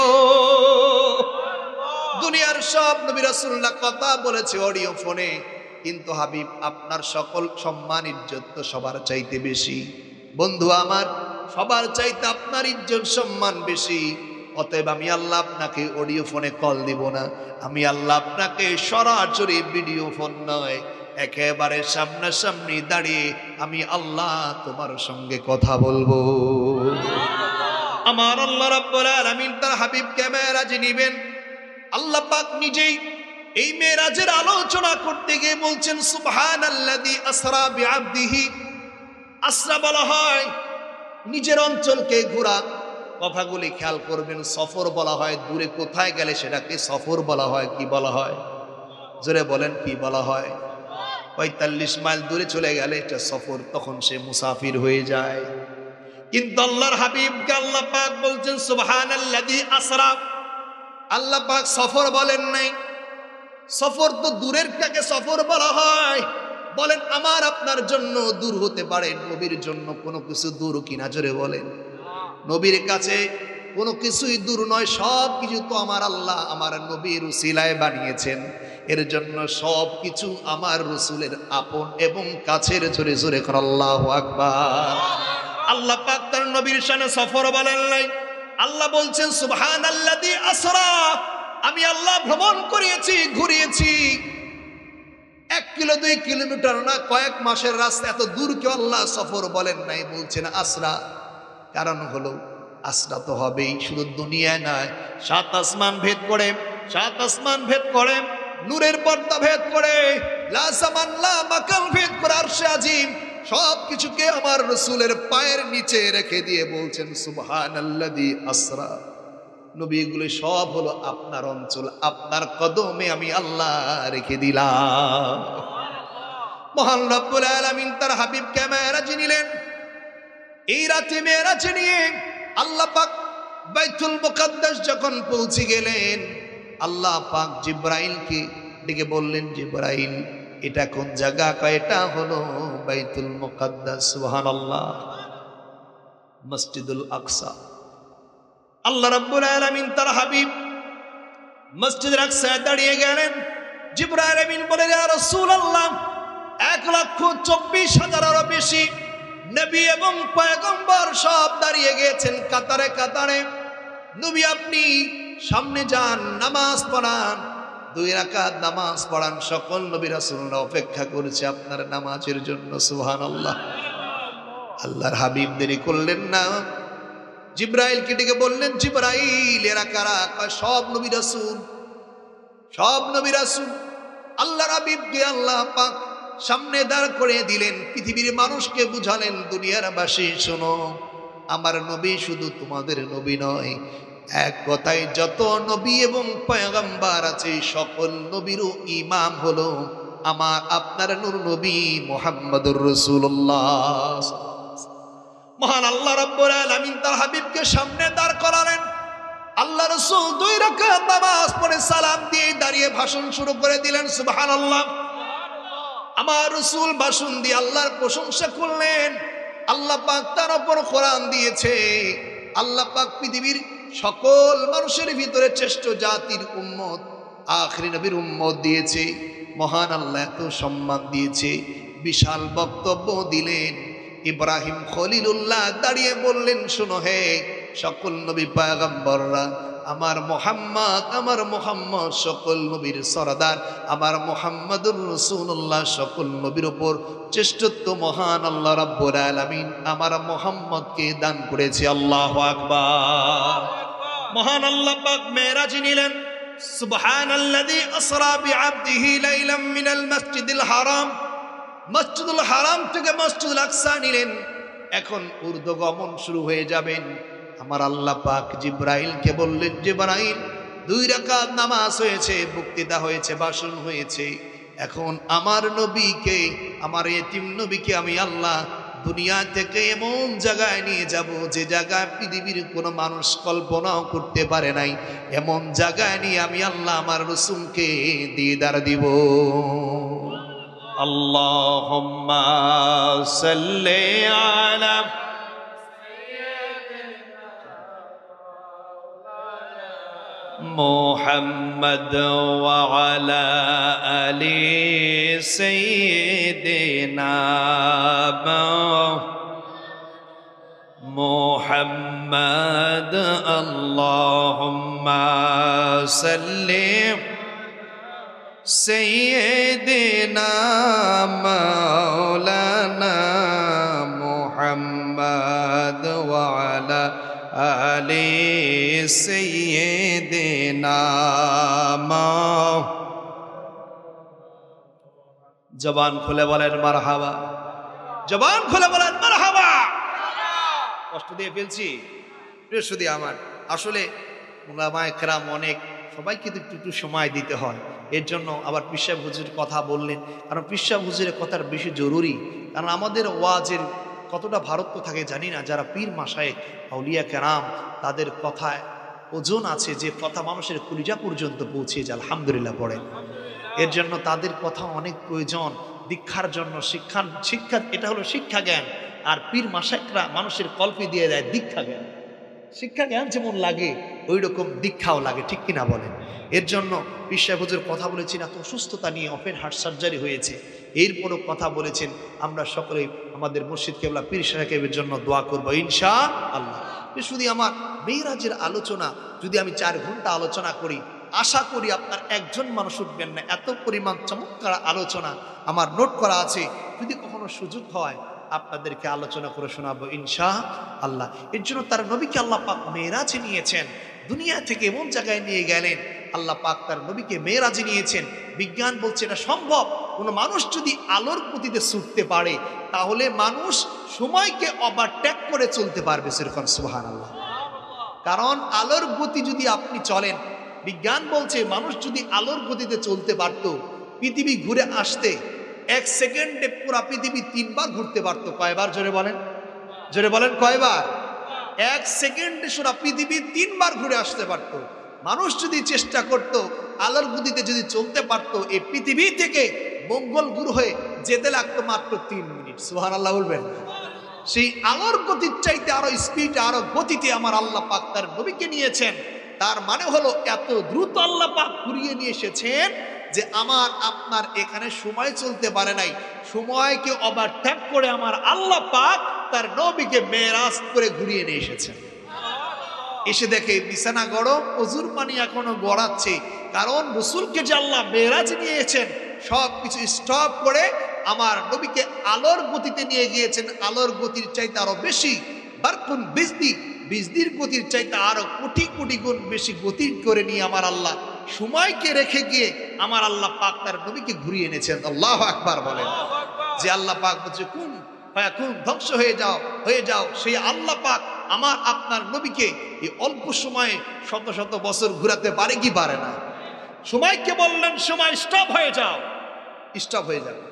দুনিয়ার সব নবী রাসূলরা কথা বলেছে অডিও ফোনে, কিন্তু হাবিব আপনার সকল সম্মান ইজ্জত তো সবার চাইতে বেশি। বন্ধু আমার, সবার চাইতে আপনার ইজ্জত সম্মান বেশি। অতএব আমি আল্লাহ আপনাকে অডিও ফোনে কল দিব না, আমি আল্লাহ আপনাকে সরাসরি ভিডিও ফোন নয়, একেবারে সামনাসামনি দাঁড়িয়ে আমি আল্লাহ তোমার সঙ্গে কথা বলবো। আমার আল্লাহ রাব্বুল আলামিন তার হাবিবকে মেরাজে নিবেন। আল্লাহ পাক নিজেই এই মেরাজের আলোচনা করতে গিয়ে বলছেন সুবহানাল্লাযী আসরা বিআবদিহি। আসরা বলা হয় নিজের অঞ্চলকে ঘোরা, কথাগুলি খেয়াল করবেন। সফর বলা হয় দূরে কোথায় গেলে সেটাকে সফর বলা হয়। কি বলা হয়? জোরে বলেন, কি বলা হয়? ৪৫ মাইল দূরে চলে গেলে এটা সফর, তখন সে মুসাফির হয়ে যায়। কিন্তু আল্লাহর হাবিবকে আল্লাহ পাক বলছেন সুবহানাল্লাযী আসরা। আল্লাহ পাক সফর বলেন নাই। সফর তো দূরের কাকে সফর বলা হয়। বলেন আমার আপনার জন্য দূর হতে পারে, নবীর জন্য কোনো কিছু দূর কিনা? জোরে বলেন। নবীর কাছে কোনো কিছুই দূর নয়, সব কিছু তো আমার আল্লাহ আমার নবীর উসিলায় বানিয়েছেন। এর জন্য সব কিছু আমার রসুলের আপন এবং কাছের। জোরে জোরে করে আল্লাহু আকবার। আল্লাহ পাক তার নবীর শানে সফর বলেন নাই। আল্লাহ বলছেন সুবহানাল্লাযী আসরা। আমি আল্লাহ ভ্রমণ করিয়েছি, ঘুরিয়েছি। 1 কিলো 2 কিলোমিটার না, কয়েক মাসের রাস্তা, এত দূর কেউ আল্লাহ সফর বলেন নাই, বলছেন আসরা। কারণ হলো আসরা তো হবেই, শুধু দুনিয়ায় নয়, 7 আসমান ভেদ করে, 7 আসমান ভেদ করে, নূরের পর্দা ভেদ করে, লা সামান লা মাকান ভেদ করে, আরশে আজিম সব কিছুকে আমার রসুলের পায়ের নিচে রেখে দিয়ে বলছেন সুবহানাল্লাযী আসরা। নবী এগুলো সব হলো আপনার অঞ্চল, আপনার কদমে আমি আল্লাহ রেখে দিলাম। মহান রব্বুল আলামিন তার হাবিবকে মেরাজে নিলেন। এই রাতে মেরাজে নিয়ে আল্লাহ পাক বাইতুল মুকাদ্দাস যখন পৌঁছে গেলেন, আল্লাহ পাক জিবরাইলকে ডেকে বললেন, জিবরাইল এটা কোন জায়গা? কয় এটা হলো বাইতুল মুকাদ্দাস। সুবহানাল্লাহ, মসজিদুল আকসা। আল্লাহ রাব্বুল আলামিন তার হাবিব মসজিদের আকসায় দাঁড়িয়ে গেলেন। জিবরাইল আমিন বলে, ইয়া রাসূলুল্লাহ 1,24,000 বেশি নবী এবং পয়গম্বর সব দাঁড়িয়ে গেছেন কাতারে কাতারে। নবী আপনি সামনে যান, নামাজ পড়ান, 2 রাকাত নামাজ পড়ান। সকল নবী রাসূলরা অপেক্ষা করেছে আপনার নামাজের জন্য। সুবহানাল্লাহ। আল্লাহর হাবিব দেরি করলেন না, জিবরাইলকে ডেকে বললেন, জিবরাইল এরা কারা? সব নবী রাসূল, সব নবী রাসূল। আল্লাহর হাবিবকে আল্লাহ পাক সামনে দাঁড় করে দিলেন, পৃথিবীর মানুষকে বুঝালেন, দুনিয়ার বাসী শোনো, আমার নবী শুধু তোমাদের নবী নয়, এক কথায় যত নবী এবং পয়গম্বর আছে সকল নবীরও ইমাম হলো আমার আপনার নূর নবী মুহাম্মদুর রাসূলুল্লাহ। মহান আল্লাহ রাব্বুল আলামিন তার হাবিবকে সামনে দাঁড় করালেন। আল্লাহ রাসূল 2 রাকাত নামাজ পড়ে সালাম দিয়ে দাঁড়িয়ে ভাষণ শুরু করে দিলেন। সুবহানাল্লাহ। আমার রাসূল ভাষণ দিয়ে আল্লাহর প্রশংসা করলেন। আল্লাহ পাক তার উপর কোরআন দিয়েছে। আল্লাহ পাক পৃথিবীর সকল মানুষের ভিতরে শ্রেষ্ঠ জাতির উম্মত, আখিরি নবীর উম্মত দিয়েছে। মহান আল্লাহ এত সম্মান দিয়েছে, বিশাল বক্তব্য দিলেন। ইব্রাহিম খলিলুল্লাহ দাঁড়িয়ে বললেন, শোনো হে সকল নবী পয়গম্বররা, আমার মোহাম্মদ সকল নবীর সরদার, আমার মুহাম্মাদুর রাসূলুল্লাহ সকল নবীর উপর শ্রেষ্ঠত্ব মহান আল্লাহ রাব্বুল আলামিন আমার মুহাম্মদকে দান করেছে। আল্লাহু আকবার। মহান আল্লাহ পাক মেরাজ নিলেন। সুবহানাল্লাযী আসরা বিআবদিহি লাইলাম মিনাল মাসজিদিল হারাম। মসজিদুল হারাম থেকে মসজিদুল আকসা নিলেন। এখন ঊর্ধ্বগমন শুরু হয়ে যাবেন। আমার আল্লাহ পাক জিবরাইলকে বললেন, জিবরাইল 2 রাকাত নামাজ হয়েছে, বক্তৃতা হয়েছে, ভাষণ হয়েছে। এখন আমার নবীকে, আমার এতিম নবীকে আমি আল্লাহ দুনিয়া থেকে এমন জায়গায় নিয়ে যাব যে জায়গায় পৃথিবীর কোনো মানুষ কল্পনাও করতে পারে নাই। এমন জায়গায় নিয়ে আমি আল্লাহ আমার রাসূলকে দিদার দিব। আল্লাহুম্মা সাল্লি আলা মুহাম্মদ ওয়া আলা আলি সাইয়্যিদিনা মুহাম্মদ আল্লাহুম্মা সাল্লি সাইয়্যিদিনা মাওলানা মুহাম্মদ ওয়া আলা আলি সাইয়্যিদিনা জবান খুলে বলেন মারহাবা, জবান খুলে বলেন মারহাবা। কষ্ট দিয়ে ফেলছি প্রিয় সুধী আমার, আসলে উলামায়ে কেরাম অনেক, সবাইকে তো একটু সময় দিতে হয়। এর জন্য আবার পীর সাহেব হুজুরের কথা বললেন, কারণ পীর সাহেব হুজুরের কথার বেশি জরুরি, কারণ আমাদের ওয়াজের কতটা ভারত্ব থাকে জানি না। যারা পীর মাশায়েখ আউলিয়া কেরাম, তাদের কথায় ওজন আছে, যে কথা মানুষের কলিজা পর্যন্ত পৌঁছে যায়। আলহামদুলিল্লাহ পড়েন। এর জন্য তাদের কথা অনেক প্রয়োজন দীক্ষার জন্য। শিক্ষা এটা হলো শিক্ষা জ্ঞান, আর পীর মাশায়েখরা মানুষের কল্পে দিয়ে দেয় দীক্ষা জ্ঞান। শিক্ষা জ্ঞান যেমন লাগে ওই রকম দীক্ষাও লাগে, ঠিক কিনা বলেন? এর জন্য পীর সাহেব হুজুর কথা বলেছেন, এত অসুস্থতা নিয়ে ওপেন হার্ট সার্জারি হয়েছে, এরপরও কথা বলেছেন। আমরা সকলেই আমাদের মুর্শিদ কেবলা পীর সাহেবের জন্য দোয়া করবো ইনশাআল্লাহ। শুধু আমার মেরাজের আলোচনা যদি আমি 4 ঘন্টা আলোচনা করি, আশা করি আপনার একজন মানুষ উঠবেন না, এত পরিমাণ চমৎকার আলোচনা আমার নোট করা আছে। যদি কখনো সুযোগ হয় আপনাদেরকে আলোচনা করে শোনাবো ইনশাআল্লাহ। এর জন্য তার নবীকে আল্লাহ পাক মেরাজে নিয়েছেন, দুনিয়া থেকে এমন জায়গায় নিয়ে গেলেন। আল্লাহ পাক তার নবীকে মেরাজে নিয়েছেন। বিজ্ঞান বলছে এটা সম্ভব। কোনো মানুষ যদি আলোর গতিতে ছুটতে পারে, তাহলে মানুষ সময়কে ওভারটেক করে চলতে পারবে। সেরকম সুবহানাল্লাহ। কারণ আলোর গতি যদি আপনি চলেন, বিজ্ঞান বলছে মানুষ যদি আলোর গতিতে চলতে পারত, পৃথিবী ঘুরে আসতে 1 সেকেন্ডে পুরো পৃথিবী 3 বার ঘুরতে পারতো। কয়বার? জোরে বলেন, জোরে বলেন, কয়বার? 1 সেকেন্ডে পুরো পৃথিবী 3 বার ঘুরে আসতে পারতো। মানুষ যদি চেষ্টা করত, আলোর গতিতে যদি চলতে পারতো, এই পৃথিবী থেকে মঙ্গল গ্রহে যেতে লাগতো মাত্র 3 মিনিট। সুবহানাল্লাহ বলবেন। সেই আলোর গতির চাইতে আরো স্পিড, আরো গতিতে আমার আল্লাহ পাক তার নবীকে নিয়েছেন। তার মানে হলো এত দ্রুত আল্লাহ পাক ঘুরিয়ে নিয়ে এসেছেন যে আমার আপনার এখানে সময় চলতে পারে নাই, সময়কে ওভারটেক করে আমার আল্লাহ পাক তার নবীকে মেরাজ করে ঘুরিয়ে নিয়ে এসেছেন। এসে দেখে বিছানা গরম, অজুর পানি এখনো গড়াচ্ছে, কারণ রাসূলকে যে আল্লাহ মেরাজ নিয়েছেন সব কিছু স্টপ করে আমার নবীকে আলোর গতিতে নিয়ে গিয়েছেন। আলোর গতির চাইতে আরো বেশি, বারকুন বিজদির গতির চাইতে আরো কোটি কোটি গুণ বেশি গতি করে নিয়ে আমার আল্লাহ সময়কে রেখে গিয়ে আমার আল্লাহ পাক তার নবীকে ঘুরিয়ে এনেছেন। আল্লাহু আকবার বলেন। যে আল্লাহ পাক বলছে কুন ফায়াকুন, ধ্বংস হয়ে যাও, হয়ে যাও, সেই আল্লাহ পাক আমার আপনার নবীকে এই অল্প সময়ে শত শত বছর ঘুরাতে পারে কি পারে না? সময়কে বললেন সময় স্টপ হয়ে যাও, স্টপ হয়ে যাবে।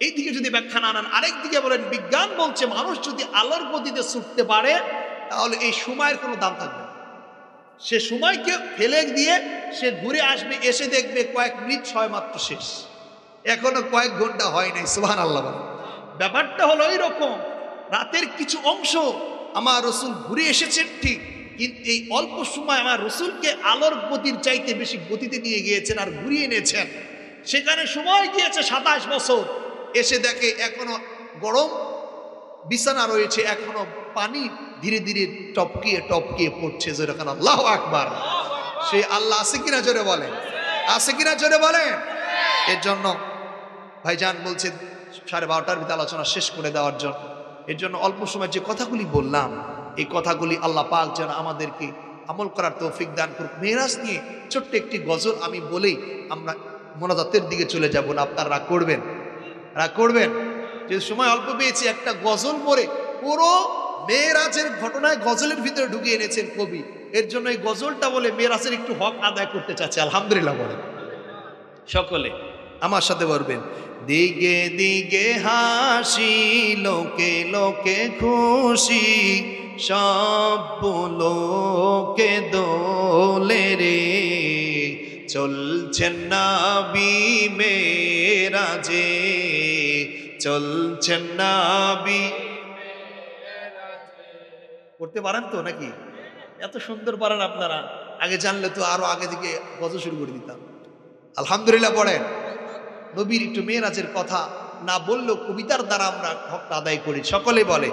এইদিকে যদি ব্যাখ্যা না আনেন, আরেক দিকে বলেন বিজ্ঞান বলছে মানুষ যদি আলোর গতিতে ছুটতে পারে, তাহলে এই সময়ের কোনো দাম থাকবে না। সে সময়কে ফেলে দিয়ে সে ঘুরে আসবে, এসে দেখবে কয়েক মিনিট সময় মাত্র শেষ, এখনো কয়েক ঘন্টা হয় নাই। সুবহানাল্লাহ। ব্যাপারটা হলো এইরকম, রাতের কিছু অংশ আমার রাসূল ঘুরে এসেছেন ঠিক, কিন্তু এই অল্প সময় আমার রাসূলকে আলোর গতির চাইতে বেশি গতিতে নিয়ে গিয়েছেন আর ঘুরিয়ে এনেছেন। সেখানে সময় গিয়েছে 27 বছর, এসে দেখে এখনো গরম বিছানা রয়েছে, এখনো পানি ধীরে ধীরে টপকিয়ে টপকিয়ে পড়ছে। যেরকম আল্লাহু আকবার। সেই আল্লাহ আছে কিনা জোরে বলেন, আছে কিনা জোরে বলেন। এর জন্য ভাইজান বলছে 12:30টার ভিতরে আলোচনা শেষ করে দেওয়ার জন্য। এর জন্য অল্প সময় যে কথাগুলি বললাম, এই কথাগুলি আল্লাহ পাক যেন আমাদেরকে আমল করার তৌফিক দান করুক। মেরাজ নিয়ে ছোট্ট একটি গজল আমি বলেই আমরা মোনাজাতের দিকে চলে যাব না। আপনারা রাগ করবেন, রাগ করবেন? যে সময় অল্প পেয়েছি, একটা গজল পড়ে পুরো মেরাজের ঘটনায় গজলের ভিতরে ঢুকিয়ে এনেছেন কবি। এর জন্য এই গজলটা বলে মেরাজের একটু হক আদায় করতে চাচ্ছে। আলহামদুলিল্লাহ বলেন সকলে, আমার সাথে বলবেন। দিগে দিগে হাসি, লোকে লোকে খুশি, সব লোকে দোলে রে, চলছেন নবী মেরাজে, চলছেন নবী। করতে পারেন তো নাকি? এত সুন্দর পারেন আপনারা, আগে জানলে তো আরো আগে থেকে গজল শুরু করে দিতাম। আলহামদুলিল্লাহ পড়েন। নবীর একটু মেরাজের কথা না বললেও কবিতার দ্বারা আমরা হকটা আদায় করি। সকলে বলে,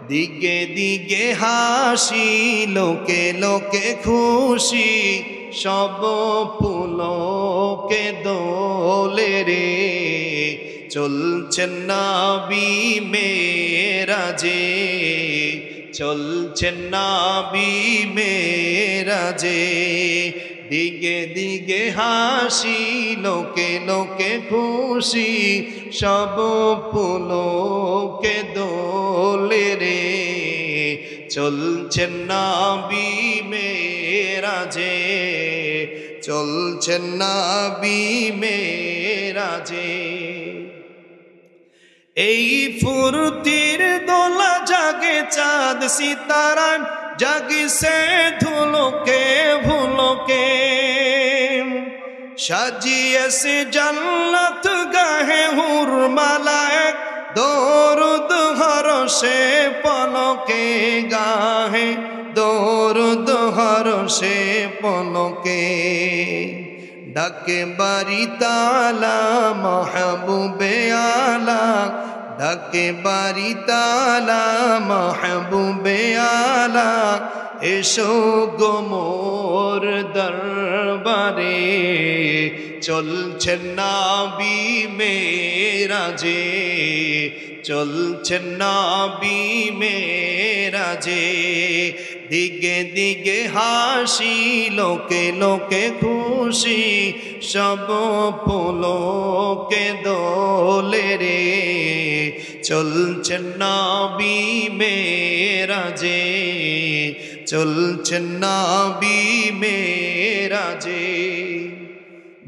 দিগে দিগে হাসি, লোকে লোকে খুশি, সব পুলকে দোলে রে, চলছেন নবী মেরাজে, চলছেন নবী মেরাজে। দিগে দিগে হাসি, লোকে লোকে খুশি, সব পুলকে দোলে রে, চলছেন নবী মেরাজে, চলছেন নবী মেরাজে। এই ফুরতির দোলা জাগে চাঁদ সিতারা, জাগিছে ধুলোকে ভুলোকে, সাজিয়েছে জান্নাত গাহে হুর মালায়েক, দরুদ হরষে পলকে গাহে, দরুদ হরষে পলকে। ডাকে বাড়ি তালা মাহবুবে আলা, ডাকে বাড়ি তালা মাহবুবে আলা, এসো গো মোর দরবারে, চলছেন নবী মেরাজে, চলছেন নবী মেরাজে। দিগে দিগে হাসি, লোকে লোকে খুশি, সব পুলকে দোলে রে, চলছেন নবী মেরাজে, চলছেন নবী মেরাজে।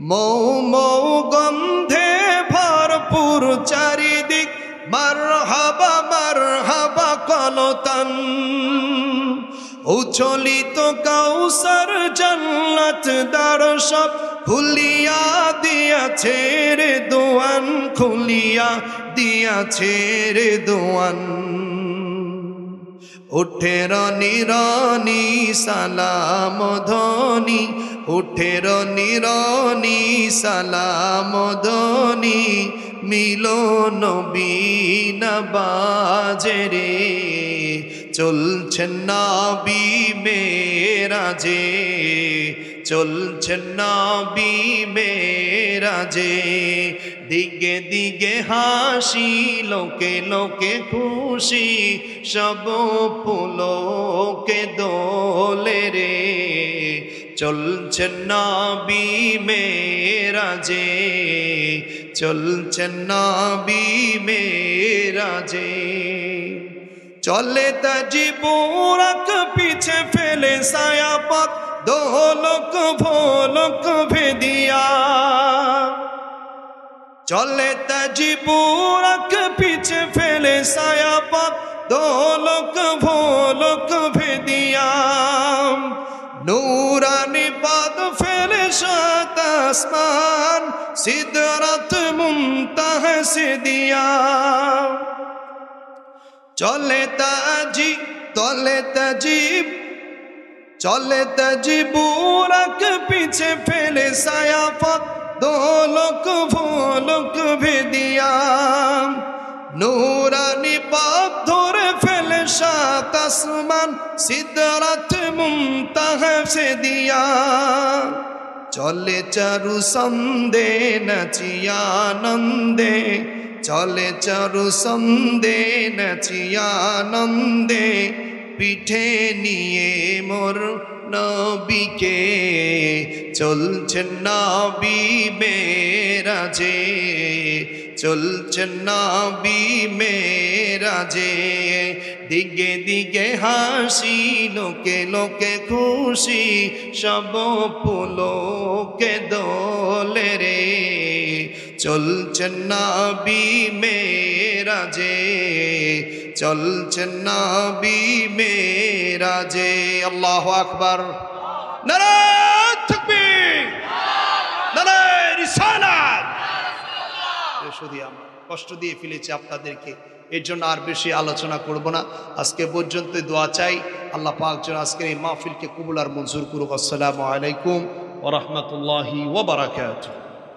মৌ মৌ গন্ধে ভরপুর চারিদিক, মারহাবা মারহাবা কলতান, উচ্ছলিত কাউসার জান্নাত দ্বার সব খুলিয়া দিয়াছে রে দোয়ান, খুলিয়া দিয়াছে রে দোয়ান। উঠে রনি রনি সালাম ধ্বনি, উঠে রনি রনি সালাম ধ্বনি, মিলন বিনা বাজে রে, চলছেন নবী মেরাজে, চলছেন নবী মেরাজে। দিগে দিগে হাসি, লোকে লোকে খুশি, সব পুলকে দোলে রে, চলছেন নবী মেরাজে, চলছেন নবী মেরাজে। চলে তাজি বুরাক পিছে ফেলে সায়াপথ, দোলক ভোলক ভেদিয়া, চলে তাজি বুরাক পিছে ফেলে সায়াপথ, দোলক ভোলক ভেদিয়া। নূরানি পদ ফেলে সাত আসমান, সিদরাত মুনতাহা সে দিয়া, চলে তাজি তলে তাজিব, চলে তাজি বুরাক পিছে ফেলে সায়াফত, দোলক ভোলক ভেদিয়া। নূরানি পথ ধরে ফেলে সাত আসমান, সিদরাত মুনতাহা সে দিয়া। চলে চারু সন্দে নাচিয়া নন্দে, চলে চারু সন্দে নাচিয়া নন্দে, পিঠে নিয়ে মোর নবীকে, চলছেন নবী মেরাজে, চলছেন নবী মেরাজে। দিগে দিগে হাসি, লোকে লোকে খুশি, সব পুলকে দোলে রে, চলছেন নবী মেরাজে, চলছেন নবী মেরাজে। আল্লাহু আকবার, নারায়ে তাকবীর, নারায়ে রিসালাত। শুধু আমরা কষ্ট দিয়ে ফেলেছি আপনাদেরকে, এর জন্য আর বেশি আলোচনা করব না। আজকে পর্যন্ত দোয়া চাই, আল্লাহ পাক যেন আজকের এই মাহফিলকে কবুল আর মঞ্জুর করুক। আসসালামু আলাইকুম ওয়া রাহমাতুল্লাহি ওয়া বারাকাতুহু।